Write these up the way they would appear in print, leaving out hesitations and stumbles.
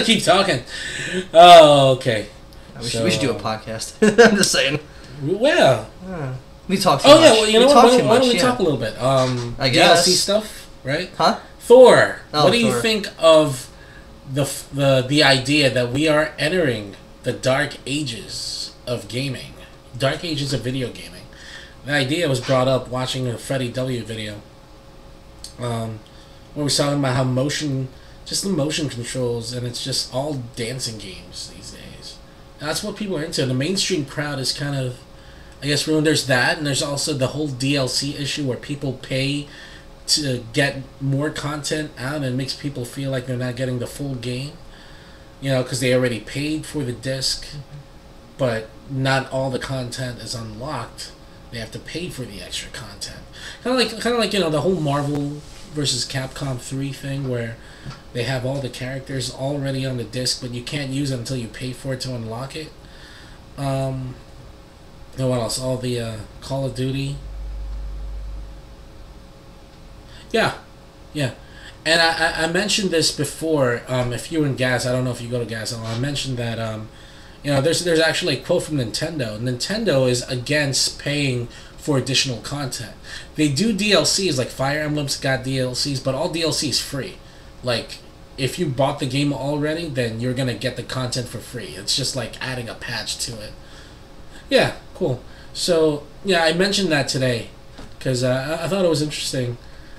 Keep talking. Oh, okay. We should do a podcast. I'm just saying. Well, we talk too much. Oh yeah, well, you know what? Why don't we talk a little bit? I guess. DLC stuff, right? Huh? Thor. Oh, what do you Thor. think of the idea that we are entering the dark ages of gaming, dark ages of video gaming? The idea was brought up watching a Freddie W video, where we were talking about how just the motion controls, and it's just all dancing games these days. And that's what people are into. The mainstream crowd is kind of, I guess, ruined. There's that, and there's also the whole DLC issue where people pay to get more content out, and it makes people feel like they're not getting the full game. You know, because they already paid for the disc, but not all the content is unlocked. They have to pay for the extra content. Kind of like the whole Marvel versus Capcom 3 thing where they have all the characters already on the disc, but you can't use it until you pay for it to unlock it. And what else? All the Call of Duty. Yeah. And I mentioned this before. If you were in Gas, I don't know if you go to Gas. I mentioned that there's actually a quote from Nintendo. Nintendo is against paying for additional content. They do DLCs, like Fire Emblem's got DLCs, but all DLC is free. Like, if you bought the game already, then you're going to get the content for free. It's just like adding a patch to it. Yeah, cool. So, yeah, I mentioned that today because I thought it was interesting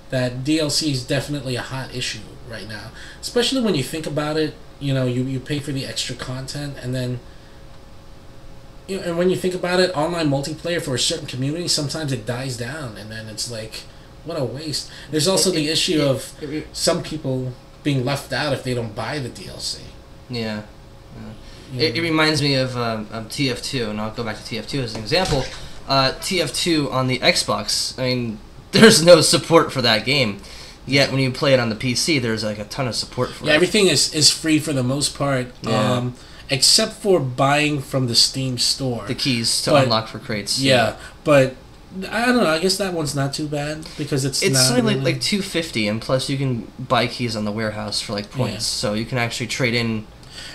that DLC is definitely a hot issue right now. Especially when you think about it, you pay for the extra content, and then and when you think about it, online multiplayer for a certain community, sometimes it dies down, and then it's like, what a waste. There's also the issue of some people being left out if they don't buy the DLC. Yeah. It reminds me of TF2, and I'll go back to TF2 as an example. TF2 on the Xbox, I mean, there's no support for that game. Yet when you play it on the PC, there's like a ton of support for it. Yeah, everything is free for the most part. Yeah. Except for buying from the Steam store. The keys to unlock for crates. Yeah, but I don't know. I guess that one's not too bad because it's not something really... like $250, and plus you can buy keys on the warehouse for like points, so you can actually trade in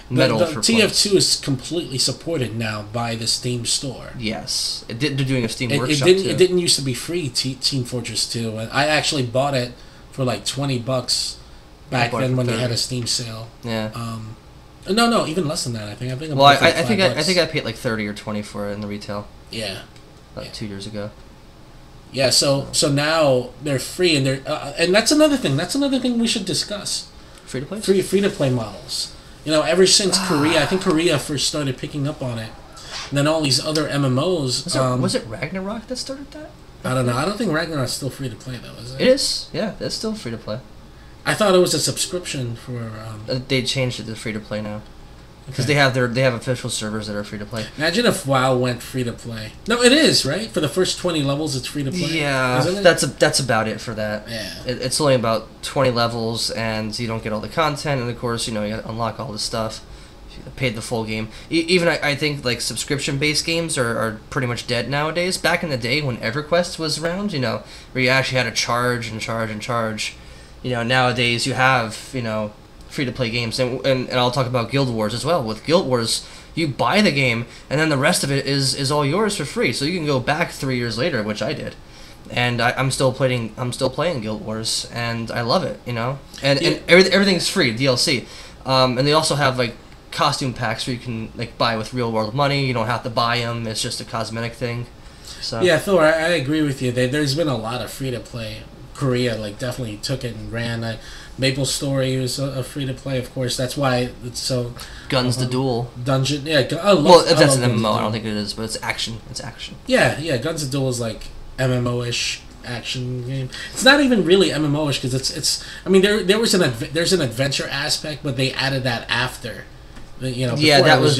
metal for TF2 points. is completely supported now by the Steam store. Yes, they're doing a Steam workshop too. It didn't used to be free. Team Fortress 2, and I actually bought it for like $20 back then when they had a Steam sale. Yeah. No, even less than that. I think I think I paid like 30 or 20 for it in the retail. Yeah. About 2 years ago. Yeah, so now they're free, and and that's another thing. That's another thing we should discuss. Free to play. Free to play models. Ever since Korea, I think Korea first started picking up on it, and then all these other MMOs. Was it Ragnarok that started that? I don't know. I don't think Ragnarok's still free to play though, is it? It is. Yeah, it's still free to play. I thought it was a subscription for. They changed it to free to play now, because they have official servers that are free to play. Imagine if WoW went free to play. No, it is, right? For the first 20 levels, it's free to play. Yeah, that's about it for that. Yeah, it's only about 20 levels, and you don't get all the content, and of course, you got to unlock all this stuff. You paid the full game. Even I think like subscription-based games are pretty much dead nowadays. Back in the day when EverQuest was around, where you actually had to charge and charge and charge. Nowadays you have free-to-play games, and I'll talk about Guild Wars as well. With Guild Wars, you buy the game, and then the rest of it is all yours for free. So you can go back 3 years later, which I did, and I'm still playing Guild Wars, and I love it. And everything's free DLC, and they also have like costume packs where you can like buy with real world money. You don't have to buy them; it's just a cosmetic thing. So yeah, Thor, I agree with you. There's been a lot of free-to-play. Korea definitely took it and ran. Maple Story was a free to play, of course. That's why it's so. Guns the Duel. Dungeon, yeah. That's an MMO. I don't think it is, but it's action. It's action. Yeah. Guns the Duel is like MMO-ish action game. It's not even really MMO-ish because it's. I mean, there's an adventure aspect, but they added that after. Yeah, that was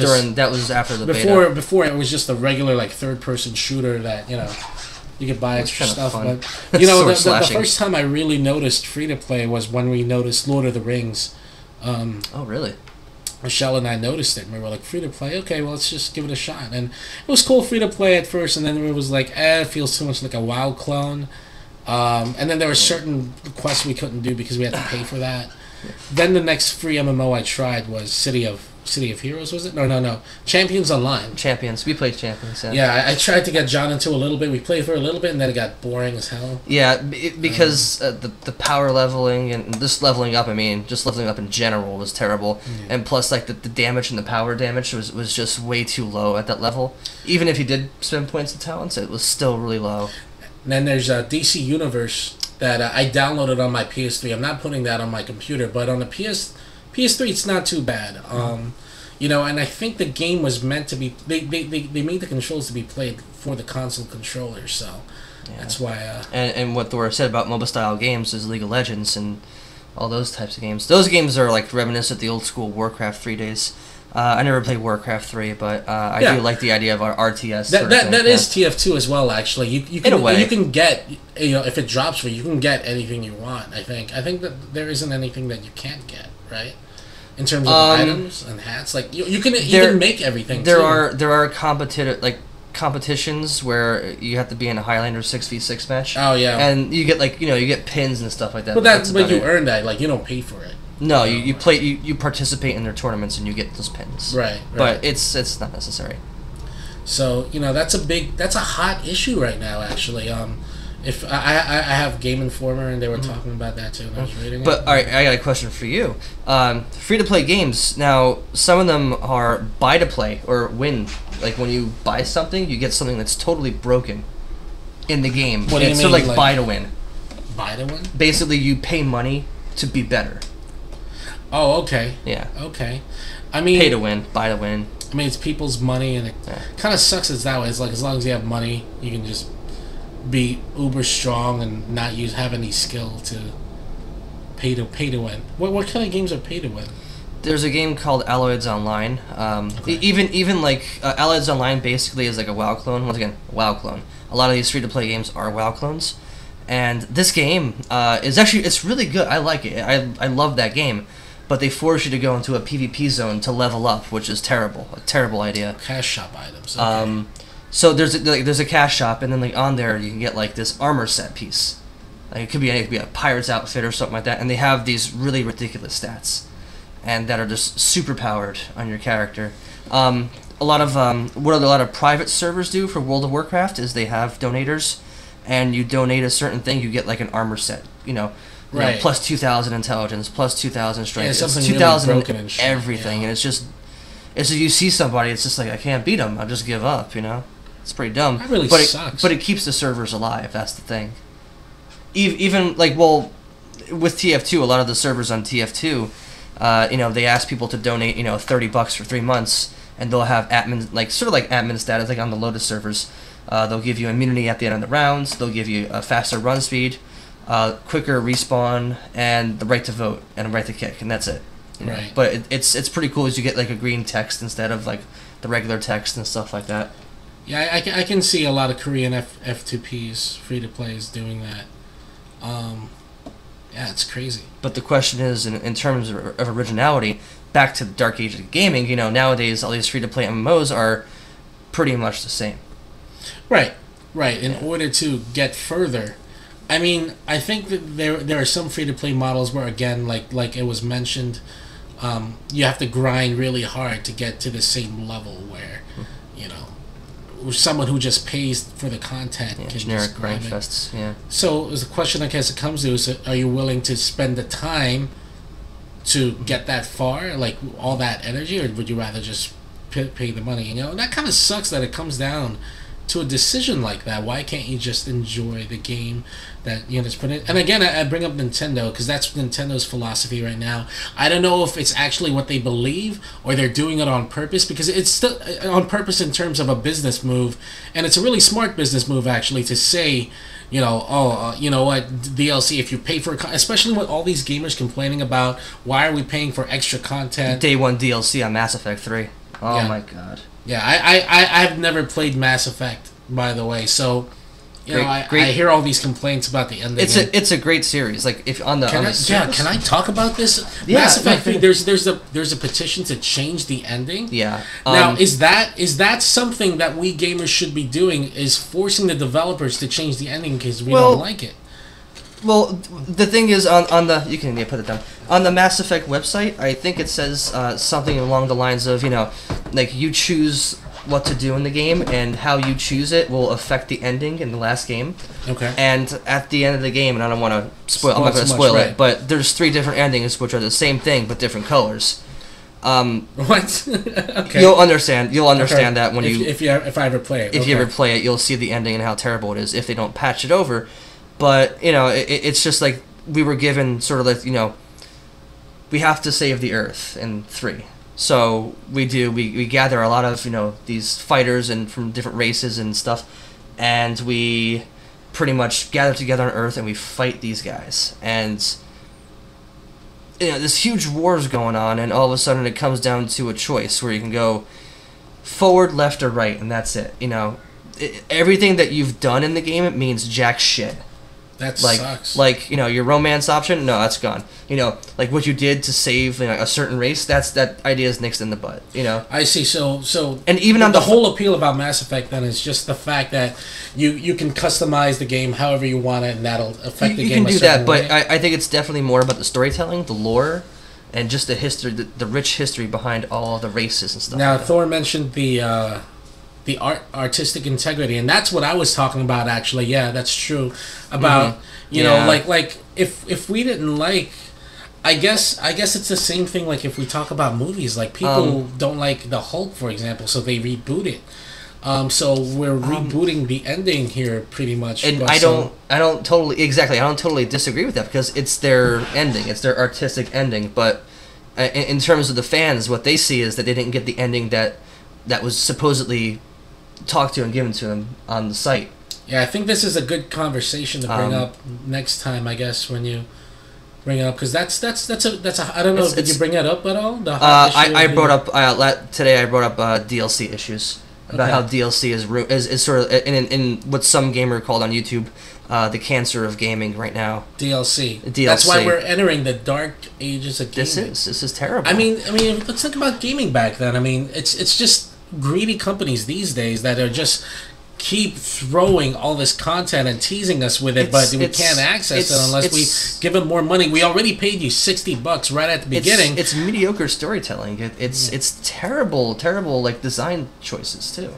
after the beta. Before it was just a regular third-person shooter that you could buy extra stuff, fun. But the first time I really noticed free to play was when we noticed Lord of the Rings. Oh, really? Michelle and I noticed it, and we were like, free to play? Okay, well, let's just give it a shot. And it was cool free to play at first, and then it was like, it feels too much like a WoW clone. And then there were certain quests we couldn't do because we had to pay for that. Then the next free MMO I tried was City of Heroes, was it? No. Champions Online. Champions. We played Champions. Yeah, I tried to get John into a little bit. We played for a little bit, and then it got boring as hell. Yeah, because the power leveling and this leveling up, I mean, just leveling up in general was terrible. And plus, like, the damage and the power damage was just way too low at that level. Even if you did spend points of talents, it was still really low. And then there's DC Universe that I downloaded on my PS3. I'm not putting that on my computer, but on the PS3, it's not too bad. You know, and I think the game was meant to be. They made the controls to be played for the console controller, so that's why. And what Thor said about MOBA style games is League of Legends and all those types of games. Those games are like reminiscent of the old school Warcraft 3 days. I never played Warcraft 3, but I do like the idea of our RTS. That is TF2 as well. Actually, you can, in a way, you can get, you know, if it drops for you can get anything you want. I think that there isn't anything that you can't get, right? In terms of items and hats, like you can even make everything. There are competitions where you have to be in a Highlander 6v6 match. Oh yeah, and you get you get pins and stuff like that. But you earn that, like you don't pay for it. No, you play, you participate in their tournaments and you get those pins. Right. But it's not necessary. So that's a hot issue right now. Actually, if I have Game Informer and they were talking about that too, and I was reading it. But all right, I got a question for you. Free to play games now. Some of them are buy to play or win. Like when you buy something, you get something that's totally broken in the game. What do you mean? Sort of like buy to win. Buy to win. Basically, you pay money to be better. Oh, okay. Yeah. Okay. I mean, pay to win, buy to win. I mean, it's people's money, and it kind of sucks. It's that way. It's like as long as you have money, you can just be uber strong and not have any skill to pay to win. What kind of games are pay to win? There's a game called Alloys Online. Even like Alloys Online basically is like a WoW clone. Once again, WoW clone. A lot of these free to play games are WoW clones, and this game is actually it's really good. I like it. I love that game. But they force you to go into a PvP zone to level up, which is terrible. A terrible idea. Cash shop items. Okay. So there's a cash shop, and then like on there you can get like this armor set piece. Like it could be a pirate's outfit or something like that, and they have these really ridiculous stats, and that are just super powered on your character. A lot of private servers do for World of Warcraft is they have donators, and you donate a certain thing, you get like an armor set. Right. Plus 2,000 intelligence, plus 2,000 strength. Yeah, something 2,000 really broken and everything, and it's you see somebody, it's just like I can't beat them. I'll just give up. It's pretty dumb. That really sucks. But it keeps the servers alive. That's the thing. Even with TF2, a lot of the servers on TF2, they ask people to donate, $30 for 3 months, and they'll have admin, sort of like admin status, like on the Lotus servers. They'll give you immunity at the end of the rounds. They'll give you a faster run speed. Quicker respawn, and the right to vote and a right to kick, and that's it. Right. But it's pretty cool as you get like a green text instead of like the regular text and stuff like that. Yeah, I can see a lot of Korean F2Ps, free to plays, doing that. Yeah, it's crazy. But the question is, in terms of originality, back to the dark age of gaming. Nowadays all these free to play MMOs are pretty much the same. Right. In order to get further. I mean, I think that there are some free-to-play models where, again, like it was mentioned, you have to grind really hard to get to the same level where, someone who just pays for the content can generic just grind grind fests. Yeah. So the question I guess it comes to is, are you willing to spend the time to get that far, like all that energy, or would you rather just pay the money? And that kind of sucks that it comes down to a decision like that. Why can't you just enjoy the game that just put it? And again, I bring up Nintendo because that's Nintendo's philosophy right now. I don't know if it's actually what they believe or they're doing it on purpose, because it's still on purpose in terms of a business move, and it's a really smart business move actually to say, you know what, DLC, if you pay for especially with all these gamers complaining about why are we paying for extra content. Day one DLC on Mass Effect 3. Oh my god. Yeah, I've never played Mass Effect, by the way, so I hear all these complaints about the ending. It's a great series. Like if on the can I talk about this? Yeah, Mass Effect 3. There's a petition to change the ending. Yeah. Now is that something that we gamers should be doing? Is forcing the developers to change the ending because we don't like it? Well, the thing is, on the you can put it down on the Mass Effect website. I think it says something along the lines of, like you choose what to do in the game, and how you choose it will affect the ending in the last game. Okay. And at the end of the game, and I don't want to spoil. I'm not going to spoil it, but there's 3 different endings which are the same thing but different colors. What? Okay. You'll understand that when if I ever play it. If you ever play it, you'll see the ending and how terrible it is if they don't patch it over. But it's just like we were given sort of like we have to save the Earth in 3. So we gather a lot of these fighters and from different races and stuff, and we pretty much gather together on Earth and we fight these guys. And this huge war is going on, and all of a sudden it comes down to a choice where you can go forward, left, or right, and that's it. Everything that you've done in the game, it means jack shit. That sucks. Like your romance option, no, that's gone. Like what you did to save a certain race, that idea is nixed in the butt. I see. So and even on the whole appeal about Mass Effect then is just the fact that you can customize the game however you want it, and that'll affect the game. You can do that, but I think it's definitely more about the storytelling, the lore, and just the history, the rich history behind all the races and stuff. Now, Thor mentioned the artistic integrity, and that's what I was talking about. Actually, yeah, that's true. About like if we didn't like, I guess it's the same thing. Like if we talk about movies, like people don't like the Hulk, for example, so they reboot it. So we're rebooting the ending here, pretty much. And I don't totally disagree with that, because it's their ending, it's their artistic ending. But in terms of the fans, what they see is that they didn't get the ending that was supposedly talked to and given to them on the site. Yeah, I think this is a good conversation to bring up next time, I guess, when you bring it up, because that's a I don't know, did you bring that up at all? I brought up today. I brought up DLC issues about how DLC is sort of in what some gamer called on YouTube the cancer of gaming right now. DLC. That's why we're entering the dark ages of gaming. This is terrible. I mean, let's think about gaming back then. I mean, it's just greedy companies these days that are just keep throwing all this content and teasing us with it, but we can't access it unless we give them more money. We already paid you $60 right at the beginning. It's mediocre storytelling. It's terrible like design choices too.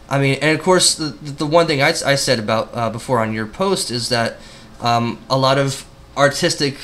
I mean, and of course the one thing I said about before on your post is that a lot of artistic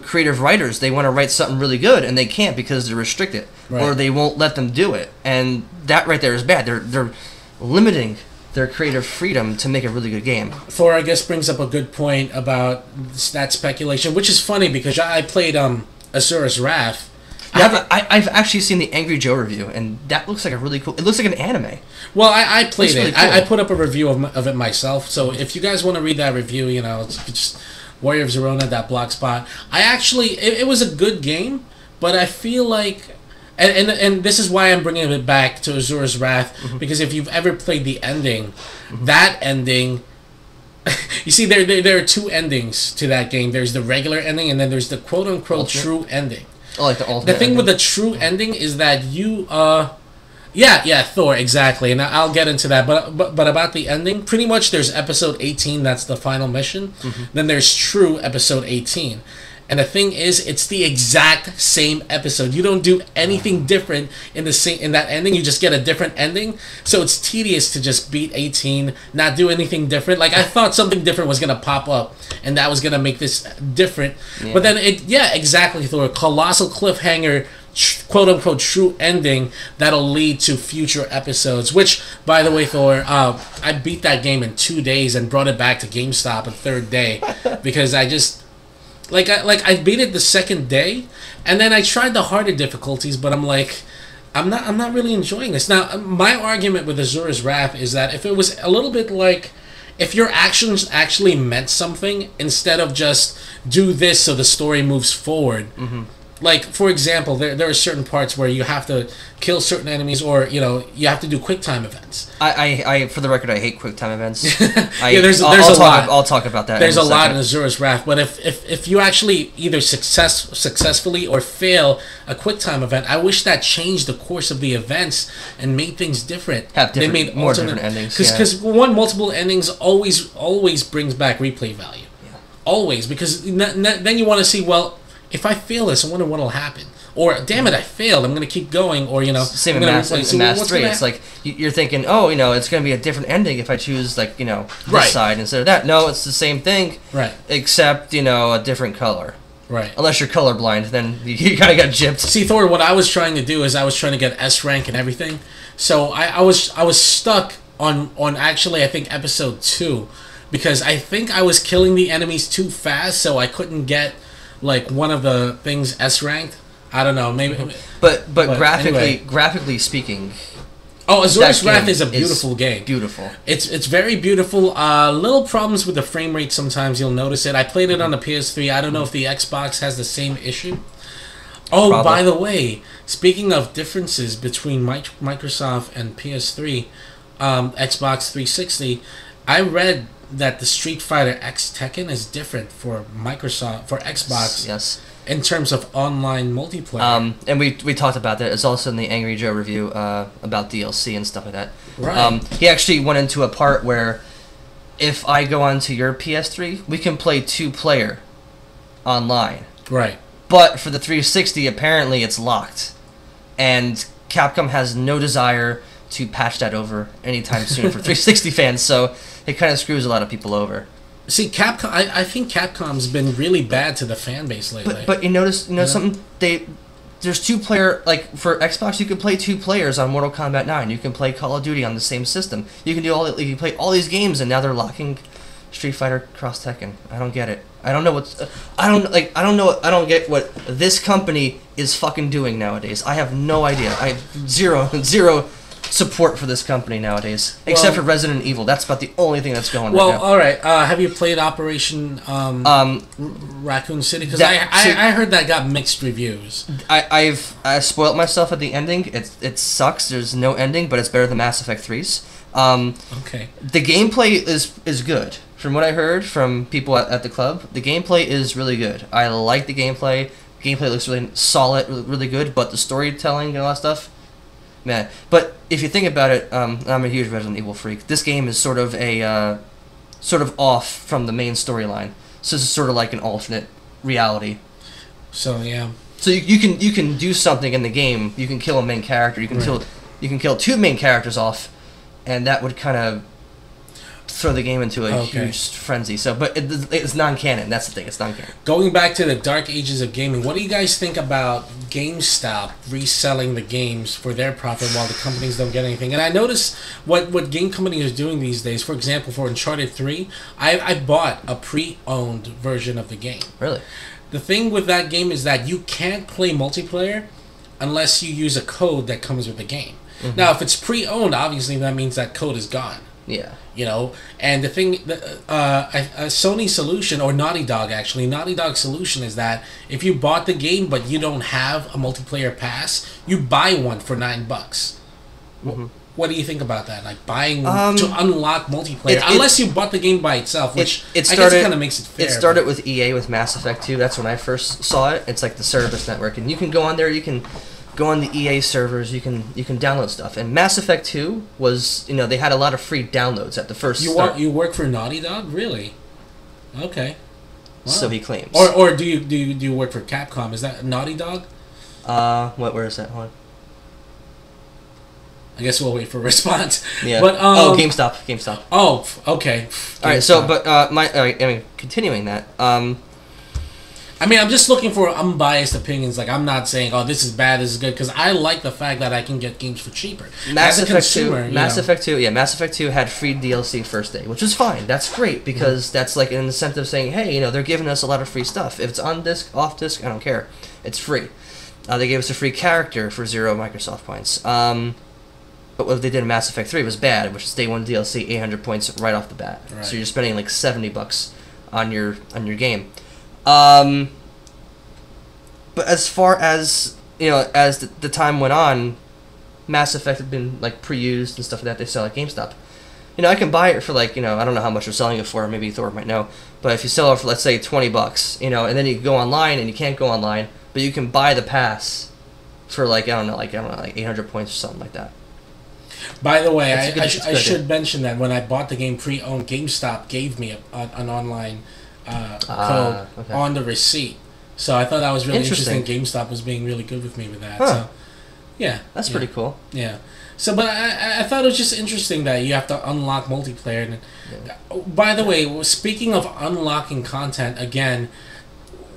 creative writers, they want to write something really good and they can't because they're restricted, or they won't let them do it, and that right there is bad. They're limiting their creative freedom to make a really good game. Thor, I guess, brings up a good point about that speculation, which is funny because I played Asura's Wrath. Yeah, I've actually seen the Angry Joe review, and that looks like a really cool. It looks like an anime. Well, I played it. Really cool. I put up a review of it myself. So if you guys want to read that review, it's just warriorofzerona.blogspot. I actually, it was a good game, but I feel like, and this is why I'm bringing it back to Asura's Wrath, because if you've ever played the ending, that ending, you see, there are 2 endings to that game. There's the regular ending, and then there's the quote-unquote true ending. Oh, like the ultimate. The thing with the true ending is that you, yeah, Thor, exactly, and I'll get into that. But about the ending, pretty much there's episode 18, that's the final mission. Then there's true episode 18. And the thing is, it's the exact same episode. You don't do anything different in that ending. You just get a different ending. So it's tedious to just beat 18, not do anything different. Like, I thought something different was gonna pop up, and that was gonna make this different. Yeah. But then exactly, Thor. Colossal cliffhanger, quote unquote true ending that'll lead to future episodes. Which, by the way, Thor, I beat that game in 2 days and brought it back to GameStop a third day because I just. I beat it the second day, and then I tried the harder difficulties, but I'm like, I'm not really enjoying this. Now, my argument with Asura's Wrath is that if it was a little bit like, if your actions actually meant something, instead of just do this so the story moves forward, like for example, there are certain parts where you have to kill certain enemies, or you have to do quick time events. I for the record, I hate quick time events. Yeah, there's a lot. I'll talk about that. There's in a a lot second. in Azura's Wrath, but if you actually either successfully or fail a quick time event, I wish that changed the course of the events and made things different. Have different, they made more different endings. Because multiple endings always brings back replay value. Yeah. Always, because then you want to see, well, if I fail this, I wonder what'll happen. Or, damn it, I failed. I'm going to keep going. Or, Same in Mass 3. It's like, you're thinking, oh, it's going to be a different ending if I choose, like, this side instead of that. No, it's the same thing. Right. Except, a different color. Right. Unless you're colorblind, then you kind of got gypped. See, Thor, what I was trying to do is I was trying to get S rank and everything. So I was stuck on actually, I think, episode 2. Because I think I was killing the enemies too fast, so I couldn't get, like, one of the things S ranked. I don't know, maybe. But graphically, anyway. speaking, Azura's Wrath is a beautiful game. Beautiful. It's very beautiful. Little problems with the frame rate sometimes. You'll notice it. I played it on the PS3. I don't know if the Xbox has the same issue. Oh, probably. By the way, speaking of differences between Microsoft and PS3, Xbox 360, I read that the Street Fighter X Tekken is different for Xbox. Yes. In terms of online multiplayer. And we talked about that. It's also in the Angry Joe review about DLC and stuff like that. Right. He actually went into a part where if I go onto your PS3, we can play 2-player online. Right. But for the 360, apparently it's locked. And Capcom has no desire to patch that over anytime soon for 360 fans, so it kind of screws a lot of people over. See, Capcom. I think Capcom's been really bad to the fan base lately. But you notice, something. There's 2-player, like for Xbox, you can play 2 players on Mortal Kombat 9. You can play Call of Duty on the same system. You can you play all these games, and now they're locking Street Fighter Cross Tekken. I don't get it. I don't know what's. I don't get what this company is fucking doing nowadays. I have no idea. I have zero support for this company nowadays, except for Resident Evil. That's about the only thing that's going right now. All right. Have you played Operation Raccoon City? Because I heard that got mixed reviews. I spoiled myself at the ending. It sucks. There's no ending, but it's better than Mass Effect 3's. Okay. The gameplay is good. From what I heard from people at the club, the gameplay is really good. I like the gameplay. Gameplay looks really solid, really good, but the storytelling and all that stuff, man. But if you think about it, I'm a huge Resident Evil freak. This game is sort of off from the main storyline. So this is sort of like an alternate reality. So yeah. So you can do something in the game. You can kill a main character. You can kill 2 main characters off, and that would kind of throw the game into a huge frenzy. So, but it's non-canon. That's the thing. It's non-canon. Going back to the dark ages of gaming, what do you guys think about GameStop reselling the games for their profit while the companies don't get anything? And I notice what game companies are doing these days. For example, for Uncharted 3, I bought a pre-owned version of the game. Really? The thing with that game is that you can't play multiplayer unless you use a code that comes with the game. Mm-hmm. Now, if it's pre-owned, obviously that means that code is gone. Yeah. And the thing, a Sony solution, or Naughty Dog's solution is that if you bought the game but you don't have a multiplayer pass, you buy one for $9. Mm-hmm. What do you think about that? Like buying to unlock multiplayer, unless you bought the game by itself, which I guess it kind of makes it fair. It started with EA with Mass Effect 2. That's when I first saw it. It's like the Cerberus network, and you can go on there. You can go on the EA servers. You can download stuff. And Mass Effect 2 was, they had a lot of free downloads at the first. You work for Naughty Dog, really? Okay. Wow. So he claims. Or do you work for Capcom? Is that Naughty Dog? Where is that? Hold on. I guess we'll wait for a response. Yeah. But GameStop. Oh, okay. GameStop. All right. So, but continuing that. I'm just looking for unbiased opinions. Like, I'm not saying, oh, this is bad, this is good, because I like the fact that I can get games for cheaper. Mass Effect 2 had free DLC first day, which is fine. That's great, because that's like an incentive saying, hey, they're giving us a lot of free stuff. If it's on disc, off disc, I don't care. It's free. They gave us a free character for 0 Microsoft points. But what they did in Mass Effect 3 was bad, which is day 1 DLC, 800 points right off the bat. Right. So you're spending like $70 on your game. But But as far as as the time went on, Mass Effect had been like pre-used and stuff like that. They sell at GameStop. I can buy it for like I don't know how much they're selling it for. Maybe Thor might know. But if you sell it for, let's say, $20, and then you go online and you can't go online, but you can buy the pass for like 800 points or something like that. By the way, I should mention that when I bought the game pre-owned, GameStop gave me an online code on the receipt. So I thought that was really interesting. GameStop was being really good with me with that. Huh. So, yeah. That's pretty cool. Yeah. So, but I thought it was just interesting that you have to unlock multiplayer. And, by the way, speaking of unlocking content, again,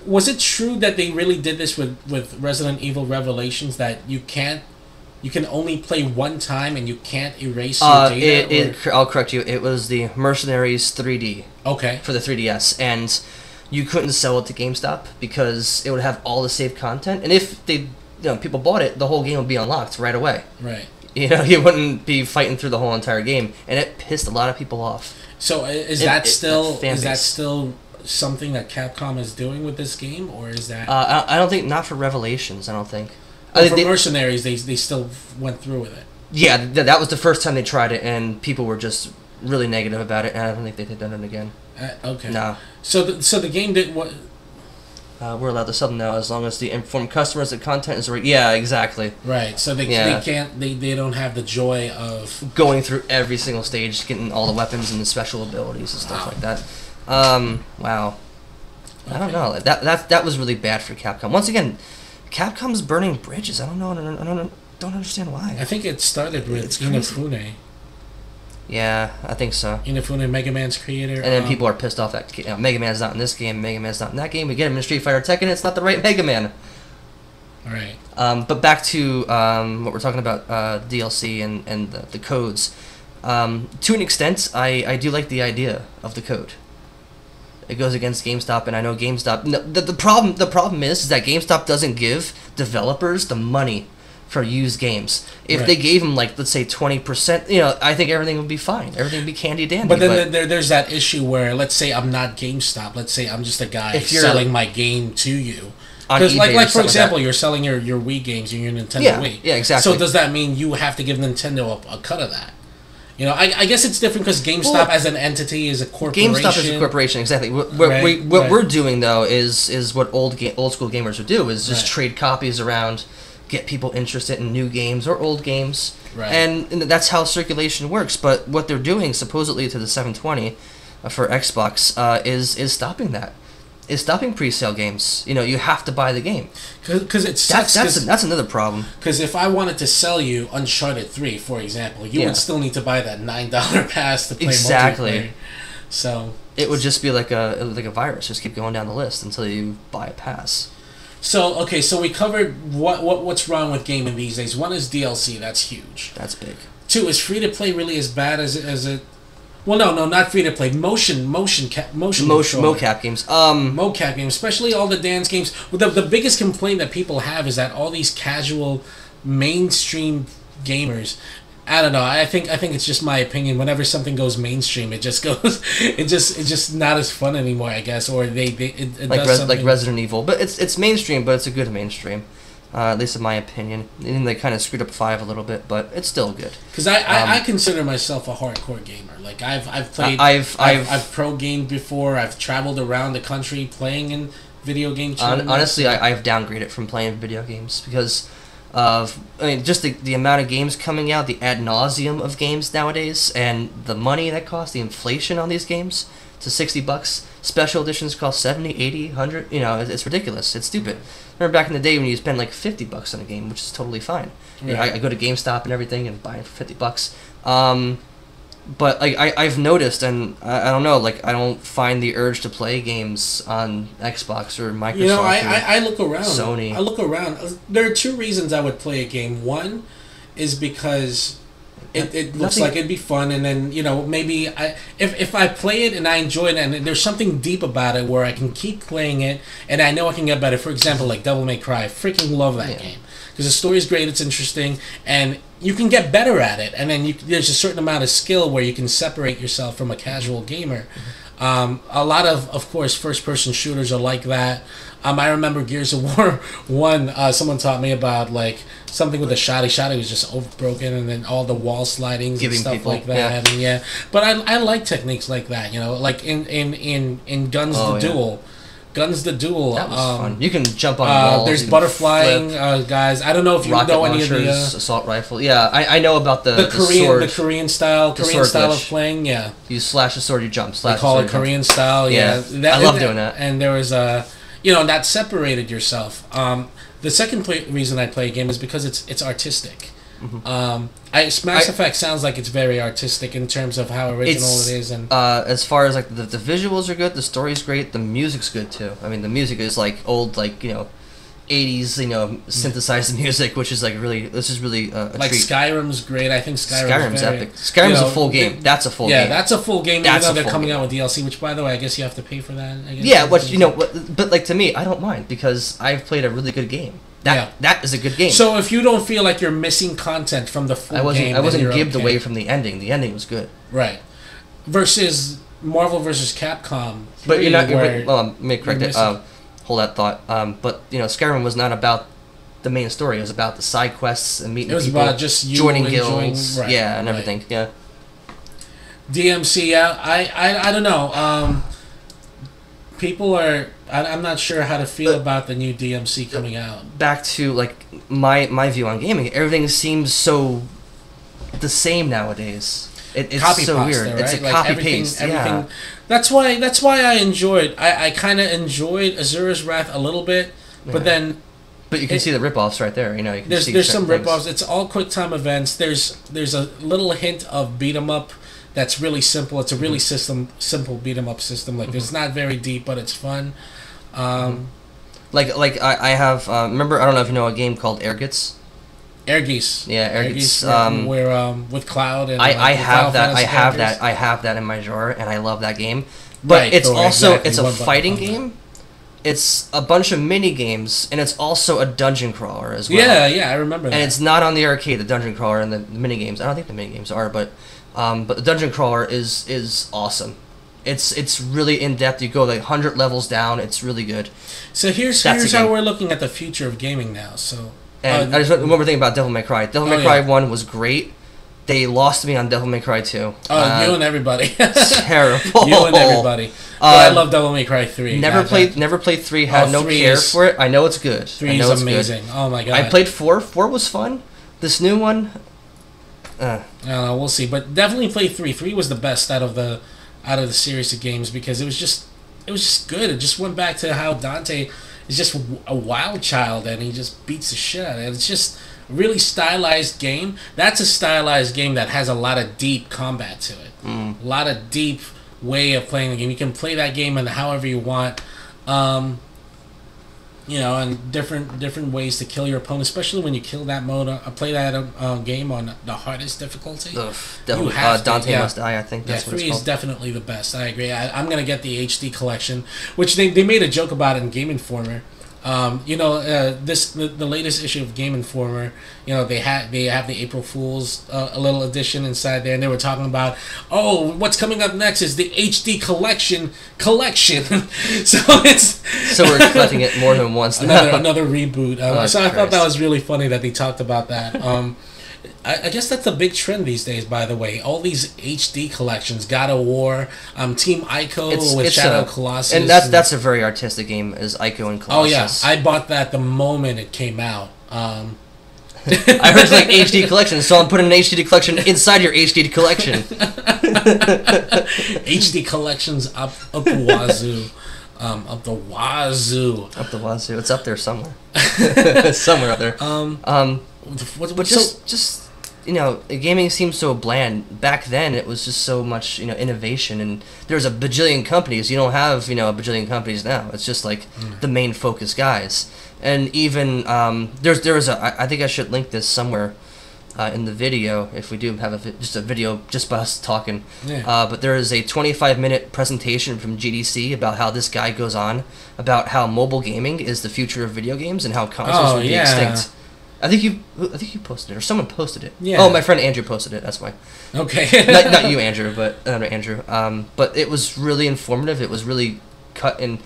was it true that they really did this with Resident Evil Revelations, that you can only play one time and you can't erase your data? I'll correct you. It was the Mercenaries 3D. Okay. For the 3DS, and you couldn't sell it to GameStop because it would have all the saved content, and if people bought it, the whole game would be unlocked right away. Right. You wouldn't be fighting through the whole entire game, and it pissed a lot of people off. So is that still something that Capcom is doing with this game, or is that? I don't think, not for Revelations. I don't think. For Mercenaries, they still went through with it. Yeah, that was the first time they tried it, and people were just really negative about it, and I don't think they've done it again. Okay. No. So the game did what? We're allowed to sell them now as long as they inform customers that content is right. Yeah, exactly. Right. So they don't have the joy of going through every single stage, getting all the weapons and the special abilities and stuff like that. Wow. Okay. I don't know. That was really bad for Capcom. Once again, Capcom's burning bridges. I don't know. I don't understand why. I think it started with Inafune. Yeah, I think so. Inafune, Mega Man's creator. And then people are pissed off that Mega Man's not in this game, Mega Man's not in that game. We get him in Street Fighter Tekken, it's not the right Mega Man. All right. But back to what we're talking about, DLC and the codes. To an extent, I do like the idea of the code. It goes against GameStop, and I know GameStop. No, the problem is that GameStop doesn't give developers the money for used games. If they gave them, like, let's say 20%, I think everything would be fine. Everything would be candy dandy. But then there's that issue where, let's say I'm not GameStop. Let's say I'm just a guy selling my game to you. Because, like for example, you're selling your Wii games and your Nintendo Wii. Yeah, exactly. So does that mean you have to give Nintendo a cut of that? I guess it's different because GameStop as an entity is a corporation. GameStop is a corporation, exactly. What we're doing, though, is what old school gamers would do, is just trade copies around, get people interested in new games or old games, and that's how circulation works. But what they're doing, supposedly to the 720 for Xbox, is stopping that. Is stopping pre-sale games. You have to buy the game. Because it sucks. That's another problem. Because if I wanted to sell you Uncharted 3, for example, you would still need to buy that $9 pass to play multiplayer. So it would just be like a virus. Just keep going down the list until you buy a pass. So we covered what's wrong with gaming these days. One is DLC. That's huge. That's big. 2 is free to play really as bad as it. Well, no, not free to play. Mocap games. Mocap games, especially all the dance games. The biggest complaint that people have is that all these casual, mainstream gamers. I don't know. I think it's just my opinion. Whenever something goes mainstream, it just goes. It's just not as fun anymore, I guess. Or it does something like Resident Evil, but it's mainstream, but it's a good mainstream. At least in my opinion. And they kind of screwed up 5 a little bit, but it's still good. Because I consider myself a hardcore gamer. Like I've played, I've pro gamed before. I've traveled around the country playing in video game tournaments. Honestly, I've downgraded from playing video games because of just the amount of games coming out, the ad nauseum of games nowadays, and the money that costs, the inflation on these games to $60. Special editions cost 70, 80, 100. It's ridiculous. It's stupid. Remember back in the day when you spend like $50 on a game, which is totally fine. I go to GameStop and everything and buy it for $50. But like I've noticed, and I don't know, like I don't find the urge to play games on Xbox or Microsoft. I look around. Sony. I look around. There are 2 reasons I would play a game. One is because it looks like it'd be fun, and then maybe if I play it and I enjoy it, and there's something deep about it where I can keep playing it, and I know I can get better. For example, like Devil May Cry, I freaking love that game because the story's great, it's interesting, and you can get better at it, and then there's a certain amount of skill where you can separate yourself from a casual gamer. A lot of course, first-person shooters are like that. I remember Gears of War 1, someone taught me about, like, something with the shoddy. Shoddy was just broken, and then all the wall slidings Giving and stuff people, like that. And yeah, but I like techniques like that, you know, like in Guns the Duel. Guns the Duel. That was fun. You can jump on walls. There's butterflying guys. I don't know if you know any of the assault rifle. Yeah, I know about the Korean style of playing. Yeah, you slash the sword, you jump. Slash they call it Korean style. Yeah, I love doing that. And there was that separated yourself. The second reason I play a game is because it's artistic. Mm-hmm. Mass Effect sounds like it's very artistic in terms of how original it is, and as far as like the visuals are good, the story's great, the music's good too. I mean, the music is like old, like 80s, synthesized music, which is like this is really a like treat. Skyrim's great. I think Skyrim's epic. Skyrim's a full game. That's a full game. Yeah, that's a full game. Even though they're coming out with DLC, which by the way, I guess you have to pay for that. I guess yeah, but like to me, I don't mind because I've played a really good game. That is a good game. So if you don't feel like you're missing content from the full game, I wasn't gibbed away from the ending. The ending was good. Right. Versus Marvel versus Capcom. But you're not. Let me correct it. Hold that thought. But Skyrim was not about the main story. It was about the side quests and meeting people. It was about just you joining guilds. And everything. Yeah. DMC. Yeah. I don't know. People are. I'm not sure how to feel about the new DMC coming out. Back to like my view on gaming, everything seems so the same nowadays. It's copy so pasta, weird. Right? It's a like copy paste. Everything. Yeah. That's why I enjoyed. I kind of enjoyed Azura's Wrath a little bit, but then. But you can see the ripoffs right there. You can there's some ripoffs. It's all quick time events. There's a little hint of beat 'em up. That's really simple. It's a really simple beat 'em up system. Like it's not very deep, but it's fun. Like I have remember, I don't know if you know a game called Air Geese. Yeah, Air Geese. Where with Cloud and I have that. I have that in my drawer, and I love that game. But it's also it's a fighting game. It's a bunch of mini games, and it's also a dungeon crawler as well. Yeah, I remember that. And it's not on the arcade, the dungeon crawler and the mini games. I don't think the mini games are, but the dungeon crawler is awesome. It's really in depth. You go like 100 levels down. It's really good. So here's how we're looking at the future of gaming now. So and I just one more thing about Devil May Cry. Devil May Cry 1 was great. They lost me on Devil May Cry 2. You and everybody. Terrible. You and everybody. But I love Devil May Cry 3. Never played 3. Had no care for it. I know it's good. 3 is amazing. Good. Oh my god. I played 4. 4 was fun. This new one. I don't know. We'll see. But definitely play 3. 3 was the best out of the series of games because it was just good. It just went back to how Dante is just a wild child and he just beats the shit out of it. It's just a really stylized game. That's a stylized game that has a lot of deep combat to it. A lot of deep way of playing the game. You can play that game in however you want. And different ways to kill your opponent, especially when you kill that mode. Play that game on the hardest difficulty. Dante Must Die. I think that's what it's 3 called. is definitely the best. I agree. I'm gonna get the HD collection, which they made a joke about in Game Informer. The latest issue of Game Informer, they have the April Fool's a little edition inside there, and they were talking about, what's coming up next is the HD collection. So we're collecting it more than once now. Another reboot. So I thought that was really funny that they talked about that. I guess that's a big trend these days, by the way. All these HD collections, God of War, Team Ico with Shadow Colossus. And that's a very artistic game, is Ico and Colossus. Oh, yeah. I bought that the moment it came out. I heard it's like HD collection, so I'm putting an HD collection inside your HD collection. HD collections up the wazoo. Up the wazoo. Up the wazoo. It's up there somewhere. Somewhere up there. Gaming seems so bland. Back then, it was just so much, innovation, and there's a bajillion companies. You don't have, a bajillion companies now. It's just like the main focus guys. And even I think I should link this somewhere in the video if we do have a video just by us talking. Yeah. But there is a 25-minute presentation from GDC about how this guy goes on about how mobile gaming is the future of video games and how consoles will be extinct. I think you posted it, or someone posted it. Yeah. Oh, my friend Andrew posted it. That's why. Okay. not you, Andrew, but another Andrew. But it was really informative. It was really cut and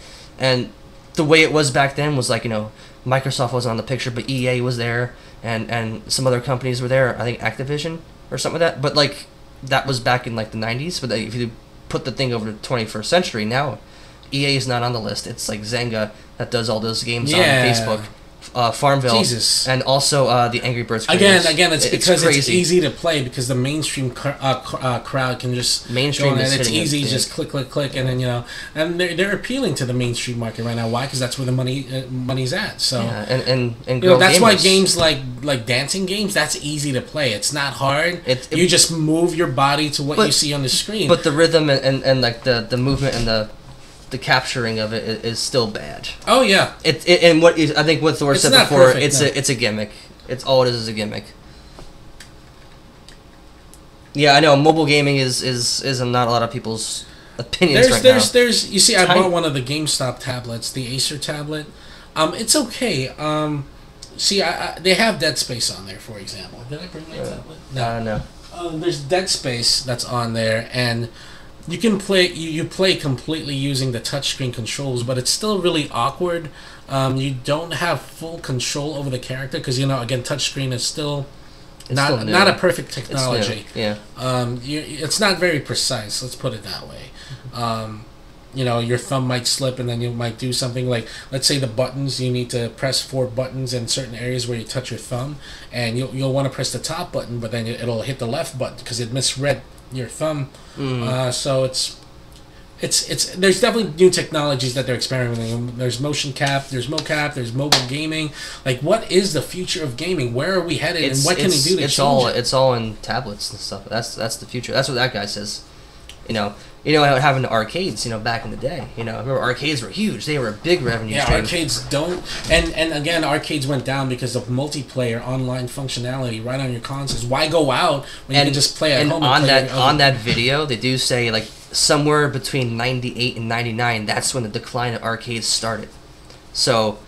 the way it was back then was like, you know, Microsoft wasn't on the picture, but EA was there, and some other companies were there. I think Activision or something like that. But like that was back in like the 90s. But if you put the thing over to 21st century now, EA is not on the list. It's like Zynga that does all those games on Facebook. Farmville, Jesus. and also the Angry Birds creators. Again, it's because crazy. it's easy to play because the mainstream crowd can just mainstream go is and it's hitting easy, it, just click, and then and they're appealing to the mainstream market right now. Why? Because that's where the money's at. So and that's gamers. why games like dancing games, that's easy to play. It's not hard. You just move your body to what you see on the screen. But the rhythm and like the movement and the capturing of it is still bad. Oh yeah. And what I think what Thor said before, it's a gimmick. It's all it is a gimmick. Yeah, I know mobile gaming is not a lot of people's opinions right now. There's you see, I bought one of the GameStop tablets, the Acer tablet. It's okay. See, they have Dead Space on there, for example. Did I bring my tablet? No. There's Dead Space that's on there, and you can play. You play completely using the touchscreen controls, but it's still really awkward. You don't have full control over the character because again, touchscreen is still not a perfect technology. Yeah. It's not very precise. Let's put it that way. Your thumb might slip, and then you might do something like, let's say the buttons. You need to press 4 buttons in certain areas where you touch your thumb, and you'll want to press the top button, but then it'll hit the left button because it misread your thumb. So it's there's definitely new technologies that they're experimenting. There's motion cap, there's mocap, there's mobile gaming. Like, what is the future of gaming? Where are we headed, and what can we do to change it? It's all in tablets and stuff. That's the future. That's what that guy says. What happened to arcades, back in the day. Remember arcades were huge. They were a big revenue stream. Arcades don't... And again, arcades went down because of multiplayer online functionality right on your consoles. Why go out when you can just play at home? And on that video, they do say, like, somewhere between 98 and 99, that's when the decline of arcades started. So...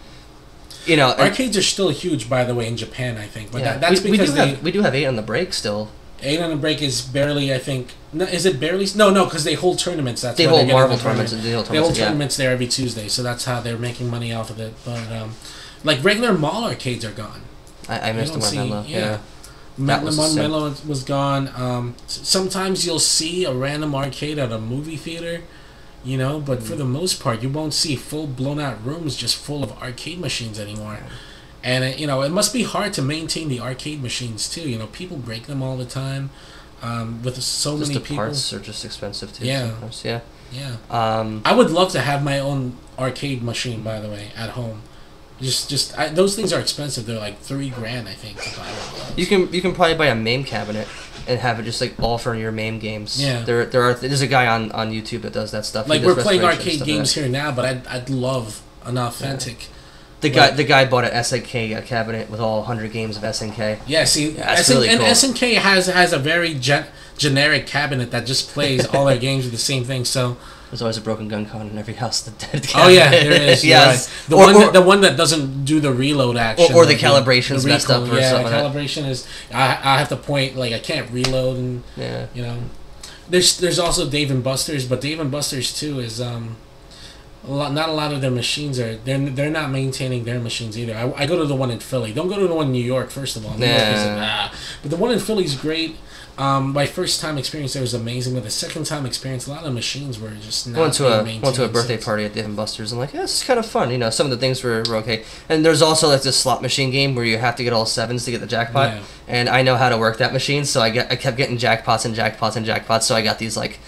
arcades are still huge, by the way, in Japan, I think. But that's because we do have 8 on the break still. 8 on the break is barely, I think... No, is it barely? No, because they hold tournaments. They hold Marvel tournaments. They hold tournaments there every Tuesday, so that's how they're making money off of it. But, like, regular mall arcades are gone. I missed the one Menlo. Yeah. Menlo was gone. Sometimes you'll see a random arcade at a movie theater, but for the most part, you won't see full blown-out rooms just full of arcade machines anymore. And it must be hard to maintain the arcade machines too. People break them all the time. With so many people, the parts are just expensive too. Yeah, sometimes. Yeah. I would love to have my own arcade machine, by the way, at home. Those things are expensive. They're like $3,000, I think, to buy one. You can probably buy a MAME cabinet and have it just like all for your MAME games. Yeah. There's a guy on YouTube that does that stuff. Like, we're playing arcade games here now, but I'd love an authentic. Yeah. The guy bought an SNK cabinet with all 100 games of SNK. Yeah, see, that's really cool. And SNK has a very generic cabinet that just plays all their games with the same thing. So there's always a broken gun con in every house. Oh yeah, there is. Yes, right. The one that doesn't do the reload action, or the calibration's messed up, or something. Yeah, calibration is. I have to point, like, I can't reload, and There's also Dave and Buster's, but Dave and Buster's too is not a lot of their machines are. They're not maintaining their machines either. I go to the one in Philly. Don't go to the one in New York. First of all, but the one in Philly is great. My first time experience there was amazing, but the second time experience, a lot of machines were just not. Went to a birthday party at Dave & Buster's. I'm like, this is kind of fun. Some of the things were okay. And there's also like this slot machine game where you have to get all 7s to get the jackpot. Yeah. And I know how to work that machine, so I kept getting jackpots and jackpots and jackpots. So I got these like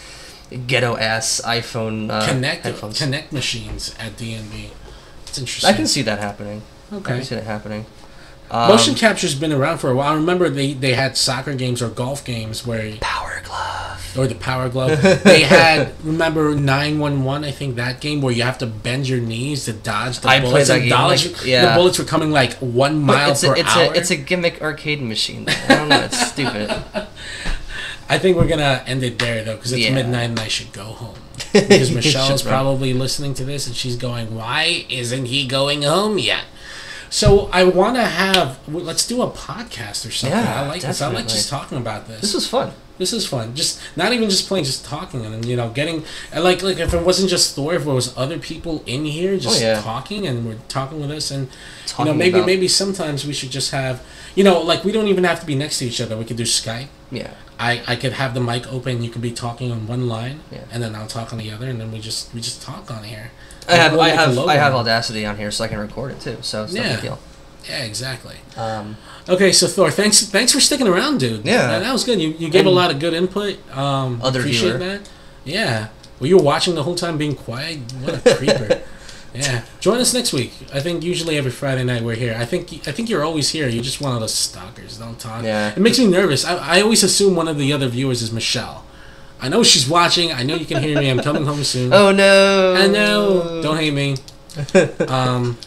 ghetto ass iPhone headphones. Connect machines at D&B. It's interesting. I can see that happening. Okay. I can see that happening. Motion capture's been around for a while. I remember they had soccer games or golf games where Power Glove. Or the Power Glove. They had, remember 911, I think, that game where you have to bend your knees to dodge the bullets. Played that game. The bullets were coming like 1 mile per hour. It's a gimmick arcade machine. I don't know. It's stupid. I think we're gonna end it there though, because it's midnight and I should go home. Because Michelle is probably listening to this and she's going, "Why isn't he going home yet?" So I want to let's do a podcast or something. Yeah, I like this. I like just talking about this. This was fun. This is fun. Just not even just playing, just talking and getting and like if it wasn't just Thor, if there was other people in here just talking and we're talking with us and maybe sometimes we should just have like we don't even have to be next to each other. We could do Skype. Yeah. I could have the mic open. You could be talking on one line, and then I'll talk on the other, and then we just talk on here. I have Audacity on here, so I can record it too. So it's no big deal. Yeah, exactly. Okay, so Thor, thanks for sticking around, dude. Yeah, that was good. You gave a lot of good input. Appreciate that. Yeah. Well, you were watching the whole time, being quiet. What a creeper. Yeah. Join us next week. I think usually every Friday night we're here. I think you're always here. You're just one of those stalkers. Don't talk. Yeah. It makes me nervous. I always assume one of the other viewers is Michelle. I know she's watching. I know you can hear me. I'm coming home soon. Oh no. I know. Don't hate me.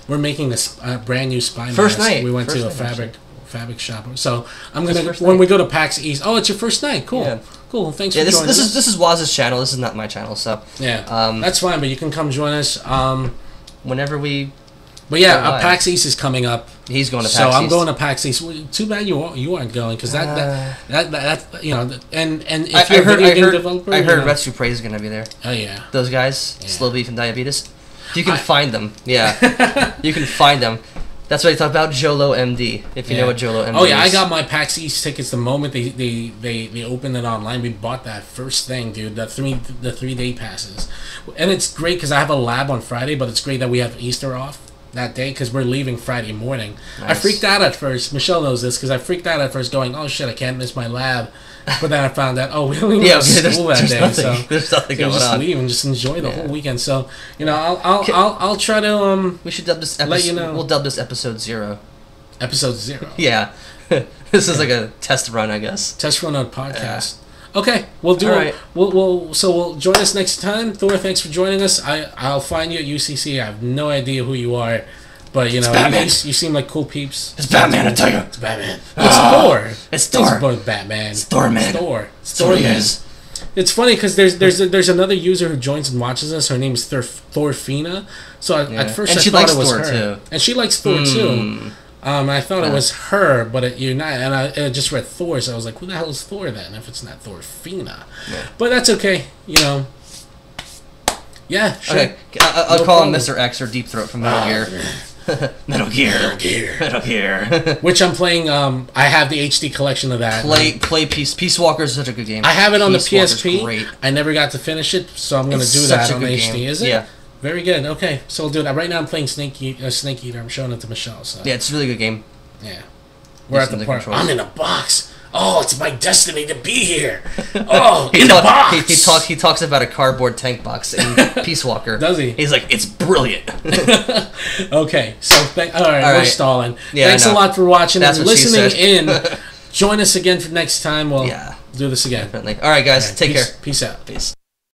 We're making a brand new spy mask. First night. We went to a fabric shop. So I'm gonna when we go to PAX East. Oh, it's your first night. Cool. Yeah. Cool. Thanks for joining us. This is Waz's channel. This is not my channel. So yeah, that's fine. But you can come join us. Whenever we. But yeah, PAX East is coming up. He's going to PAX East. So I'm going to PAX East. Well, too bad you aren't going because that and if you're a video game developer, I heard Retsu Prey is going to be there. Oh yeah, those guys, Slow Beef and Diabetes. You can find them. Yeah, you can find them. That's what they talk about, Jolo MD. If you know what Jolo MD is. Oh yeah, I got my PAX East tickets the moment they opened it online. We bought that first thing, dude. The 3-day passes, and it's great because I have a lab on Friday. But it's great that we have Easter off that day because we're leaving Friday morning. Nice. I freaked out at first. Michelle knows this because I freaked out at first, going, "Oh shit, I can't miss my lab." But then I found out, we don't even have school that day, so there's nothing going just on. Leave and just enjoy the whole weekend. So I'll try to we should dub this episode. Let you know. We'll dub this episode 0. Episode 0. Yeah, this is like a test run, I guess. Test run on podcast. Okay, we'll do it. We'll join us next time. Thor, thanks for joining us. I'll find you at UCC. I have no idea who you are. But you seem like cool peeps. It's Batman, I tell you. It's Batman. It's Thor. It's Thor. It's both Batman. It's Thor, man. It's Thor. It's Thor, yes. It's funny because there's another user who joins and watches us. Her name is Thorfina. So at first I thought it was her. Too. And she likes Thor too. I thought it was her, but you're not. And I just read Thor, so I was like, who the hell is Thor then? If it's not Thorfina, but that's okay. Yeah, sure. Okay, I'll call him Mr. X or Deep Throat from Metal Gear. Metal Gear. Which I'm playing. I have the HD collection of that. Play Peace Walker is such a good game. I have it on the PSP. Great. I never got to finish it, so I'm going to do that on HD. Game. Is it? Yeah. Very good. Okay, so we'll do that. Right now I'm playing Snake Eater. I'm showing it to Michelle. So. Yeah, it's a really good game. Yeah. We're at the park. I'm in a box. Oh, it's my destiny to be here. Oh, in the box. He talks about a cardboard tank box in Peace Walker. Does he? He's like, it's brilliant. Okay, so all right, we're stalling. Yeah, thanks a lot for watching and listening in. Join us again for next time. We'll do this again. Definitely. All right, guys, take care. Peace out. Peace.